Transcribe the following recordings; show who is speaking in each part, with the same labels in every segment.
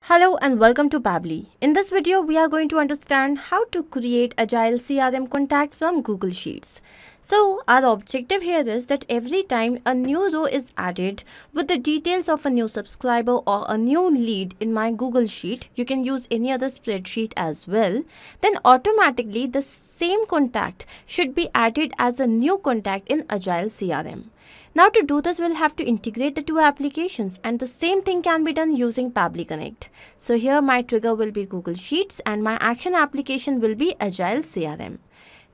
Speaker 1: Hello and welcome to Pabbly. In this video, we are going to understand how to create Agile CRM contact from Google Sheets. So, our objective here is that every time a new row is added with the details of a new subscriber or a new lead in my Google Sheet, you can use any other spreadsheet as well, then automatically the same contact should be added as a new contact in Agile CRM. Now to do this, we'll have to integrate the two applications, and the same thing can be done using Pabbly Connect. So here my trigger will be Google Sheets and my action application will be Agile CRM.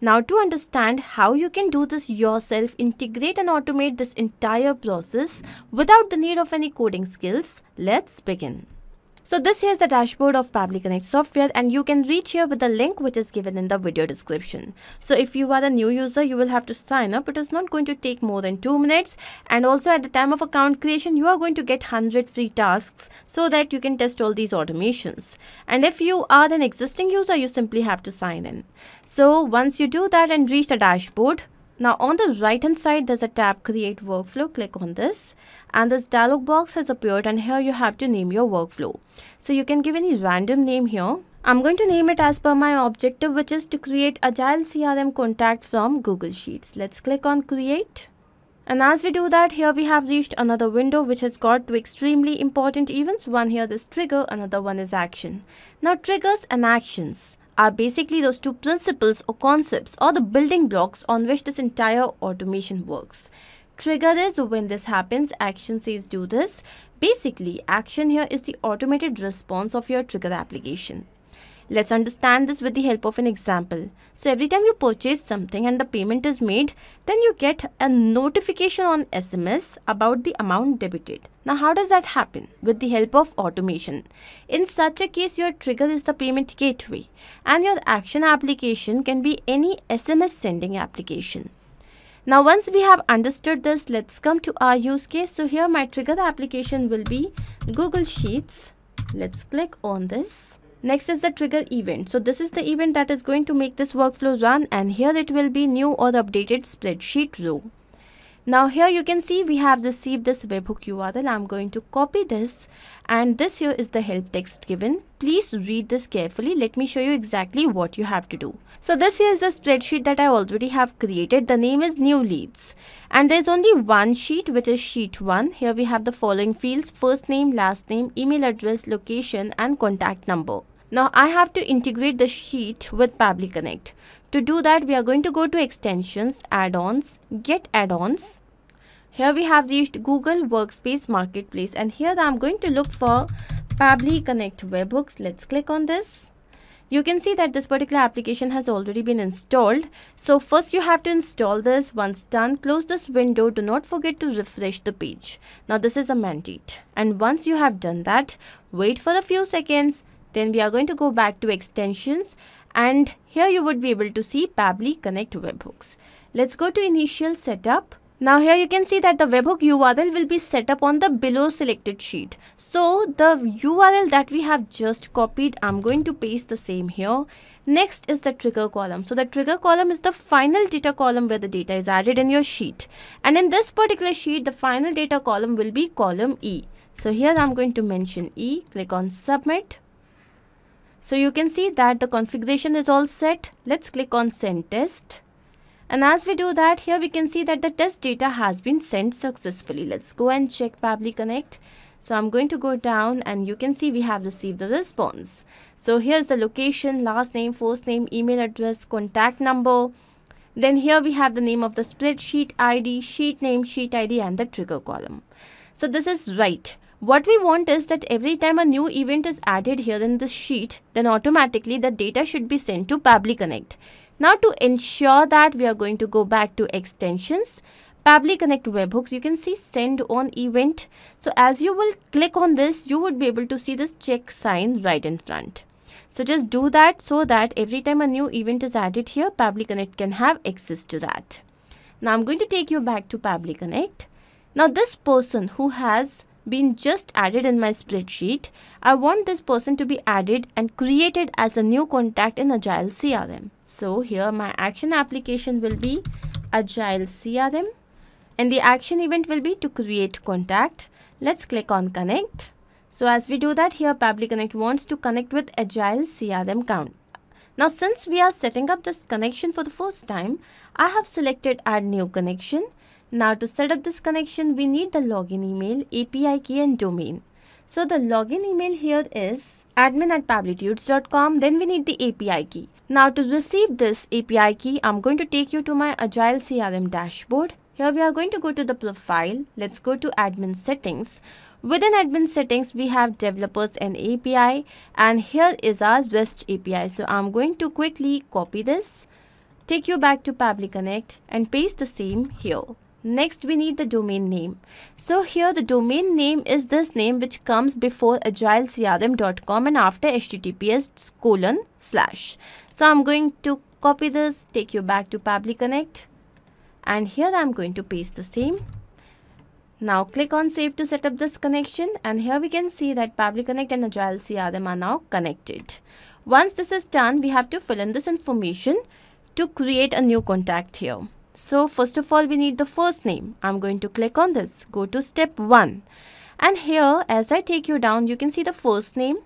Speaker 1: Now to understand how you can do this yourself, integrate and automate this entire process without the need of any coding skills, let's begin. So this here is the dashboard of Pabbly Connect software, and you can reach here with the link which is given in the video description. So if you are a new user, you will have to sign up. It is not going to take more than 2 minutes, and also at the time of account creation, you are going to get 100 free tasks so that you can test all these automations. And if you are an existing user, you simply have to sign in. So once you do that and reach the dashboard, now on the right hand side there's a tab Create Workflow. Click on this and this dialog box has appeared, and here you have to name your workflow. So you can give any random name here. I'm going to name it as per my objective, which is to create Agile CRM contact from Google Sheets. Let's click on Create. And as we do that, here we have reached another window which has got two extremely important events. One here is trigger, another one is action. Now triggers and actions are basically those two principles or concepts or the building blocks on which this entire automation works. Trigger is when this happens, action says do this. Basically, action here is the automated response of your trigger application. Let's understand this with the help of an example. So every time you purchase something and the payment is made, then you get a notification on SMS about the amount debited. Now how does that happen? With the help of automation. In such a case, your trigger is the payment gateway and your action application can be any SMS sending application. Now once we have understood this, let's come to our use case. So here my trigger application will be Google Sheets. Let's click on this. Next is the trigger event. So this is the event that is going to make this workflow run, and here it will be new or updated spreadsheet row. Now here you can see we have received this webhook URL. I'm going to copy this, and this here is the help text given. Please read this carefully. Let me show you exactly what you have to do. So this here is the spreadsheet that I already have created. The name is new leads, and there's only one sheet, which is sheet 1. Here we have the following fields: first name, last name, email address, location and contact number. Now I have to integrate the sheet with Pabbly Connect. To do that, we are going to go to extensions, add-ons, get add-ons. Here we have reached Google Workspace Marketplace, and here I'm going to look for Pabbly Connect webhooks. Let's click on this. You can see that this particular application has already been installed. So first you have to install this. Once done, close this window. Do not forget to refresh the page. Now this is a mandate. And once you have done that, wait for a few seconds. Then we are going to go back to extensions, and here you would be able to see Pabbly Connect webhooks. Let's go to initial setup. Now here you can see that the webhook URL will be set up on the below selected sheet. So the URL that we have just copied, I'm going to paste the same here. Next is the trigger column. So the trigger column is the final data column where the data is added in your sheet. And in this particular sheet, the final data column will be column E. So here I'm going to mention E, click on submit. So you can see that the configuration is all set. Let's click on send test. And as we do that, here we can see that the test data has been sent successfully. Let's go and check Pabbly Connect. So I'm going to go down, and you can see we have received the response. So here's the location, last name, first name, email address, contact number. Then here we have the name of the spreadsheet ID, sheet name, sheet ID and the trigger column. So this is right. What we want is that every time a new event is added here in this sheet, then automatically the data should be sent to Pabbly Connect. Now to ensure that, we are going to go back to extensions, Pabbly Connect webhooks. You can see send on event. So as you will click on this, you would be able to see this check sign right in front. So just do that so that every time a new event is added here, Pabbly Connect can have access to that. Now I'm going to take you back to Pabbly Connect. Now this person who has been just added in my spreadsheet, I want this person to be added and created as a new contact in Agile CRM. So here my action application will be Agile CRM, and the action event will be to create contact. Let's click on connect. So as we do that, here Pabbly Connect wants to connect with Agile CRM account. Now since we are setting up this connection for the first time, I have selected add new connection. Now to set up this connection, we need the login email, API key and domain. So the login email here is admin@pabblytudes.com. Then we need the API key. Now to receive this API key, I'm going to take you to my Agile CRM dashboard. Here we are going to go to the profile. Let's go to admin settings. Within admin settings, we have developers and API, and here is our REST API. So I'm going to quickly copy this, take you back to Pabbly Connect and paste the same here. Next, we need the domain name. So here the domain name is this name which comes before agilecrm.com and after https:/. So I'm going to copy this, take you back to Pabbly Connect, and here I'm going to paste the same. Now click on save to set up this connection, and here we can see that Pabbly Connect and Agile CRM are now connected. Once this is done, we have to fill in this information to create a new contact here. So first of all, we need the first name. I'm going to click on this, go to step 1, and here as I take you down, you can see the first name.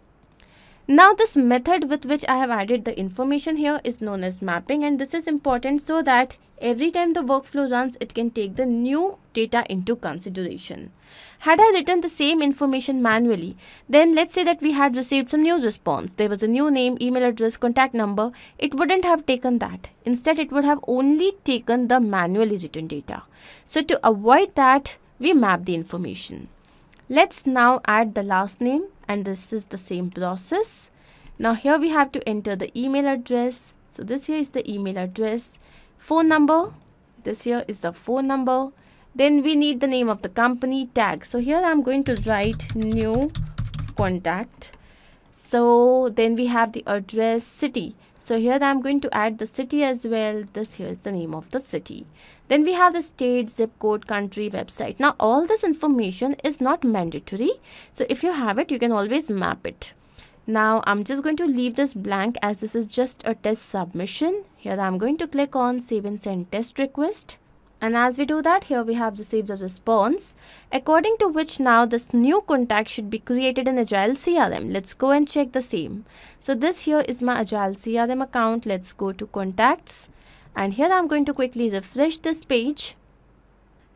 Speaker 1: Now this method with which I have added the information here is known as mapping, and this is important so that every time the workflow runs, it can take the new data into consideration. Had I written the same information manually, then let's say that we had received some news response. There was a new name, email address, contact number. It wouldn't have taken that. Instead, it would have only taken the manually written data. So to avoid that, we map the information. Let's now add the last name, and this is the same process. Now here we have to enter the email address. So this here is the email address. Phone number, this here is the phone number. Then we need the name of the company, tag. So here I'm going to write new contact. So then we have the address, city. So here I'm going to add the city as well. This here is the name of the city. Then we have the state, zip code, country, website. Now all this information is not mandatory. So if you have it, you can always map it. Now I'm just going to leave this blank as this is just a test submission. Here I'm going to click on save and send test request. And as we do that, here we have received a response according to which now this new contact should be created in Agile CRM. Let's go and check the same. So this here is my Agile CRM account. Let's go to contacts, and here I'm going to quickly refresh this page.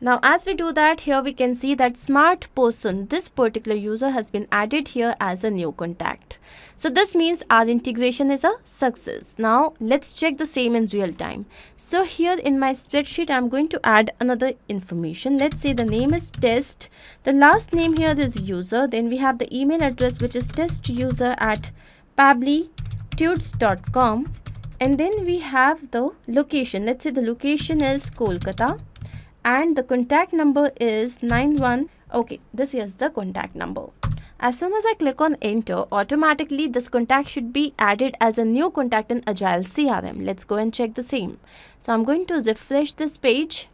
Speaker 1: Now as we do that, here we can see that smart person, this particular user has been added here as a new contact. So this means our integration is a success. Now let's check the same in real time. So here in my spreadsheet, I'm going to add another information. Let's say the name is test. The last name here is user. Then we have the email address, which is testuser@pabblytudes.com. And then we have the location. Let's say the location is Kolkata. And the contact number is 91. Okay, this is the contact number. As soon as I click on enter, automatically this contact should be added as a new contact in Agile CRM. Let's go and check the same. So I'm going to refresh this page,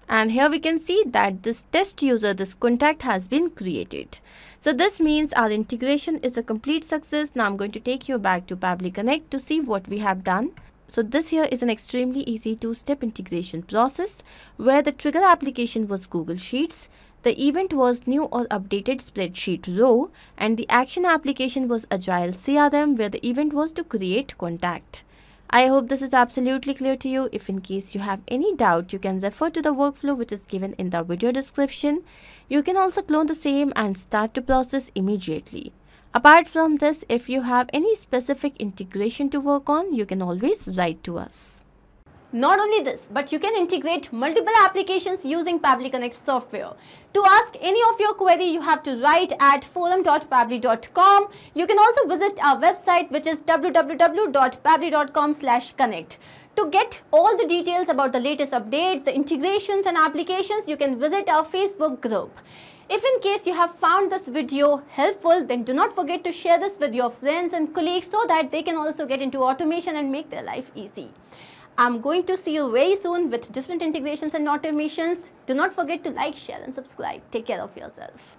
Speaker 1: and here we can see that this test user, this contact has been created. So this means our integration is a complete success. Now I'm going to take you back to Pabbly Connect to see what we have done. So this here is an extremely easy two-step integration process where the trigger application was Google Sheets, the event was new or updated spreadsheet row, and the action application was Agile CRM where the event was to create contact. I hope this is absolutely clear to you. If in case you have any doubt, you can refer to the workflow which is given in the video description. You can also clone the same and start to process immediately. Apart from this, if you have any specific integration to work on, you can always write to us.
Speaker 2: Not only this, but you can integrate multiple applications using Pabbly Connect software. To ask any of your query, you have to write at forum.pabbly.com. You can also visit our website, which is www.pabbly.com/connect. To get all the details about the latest updates, the integrations and applications, you can visit our Facebook group. If in case you have found this video helpful, then do not forget to share this with your friends and colleagues so that they can also get into automation and make their life easy. I'm going to see you very soon with different integrations and automations. Do not forget to like, share and subscribe. Take care of yourself.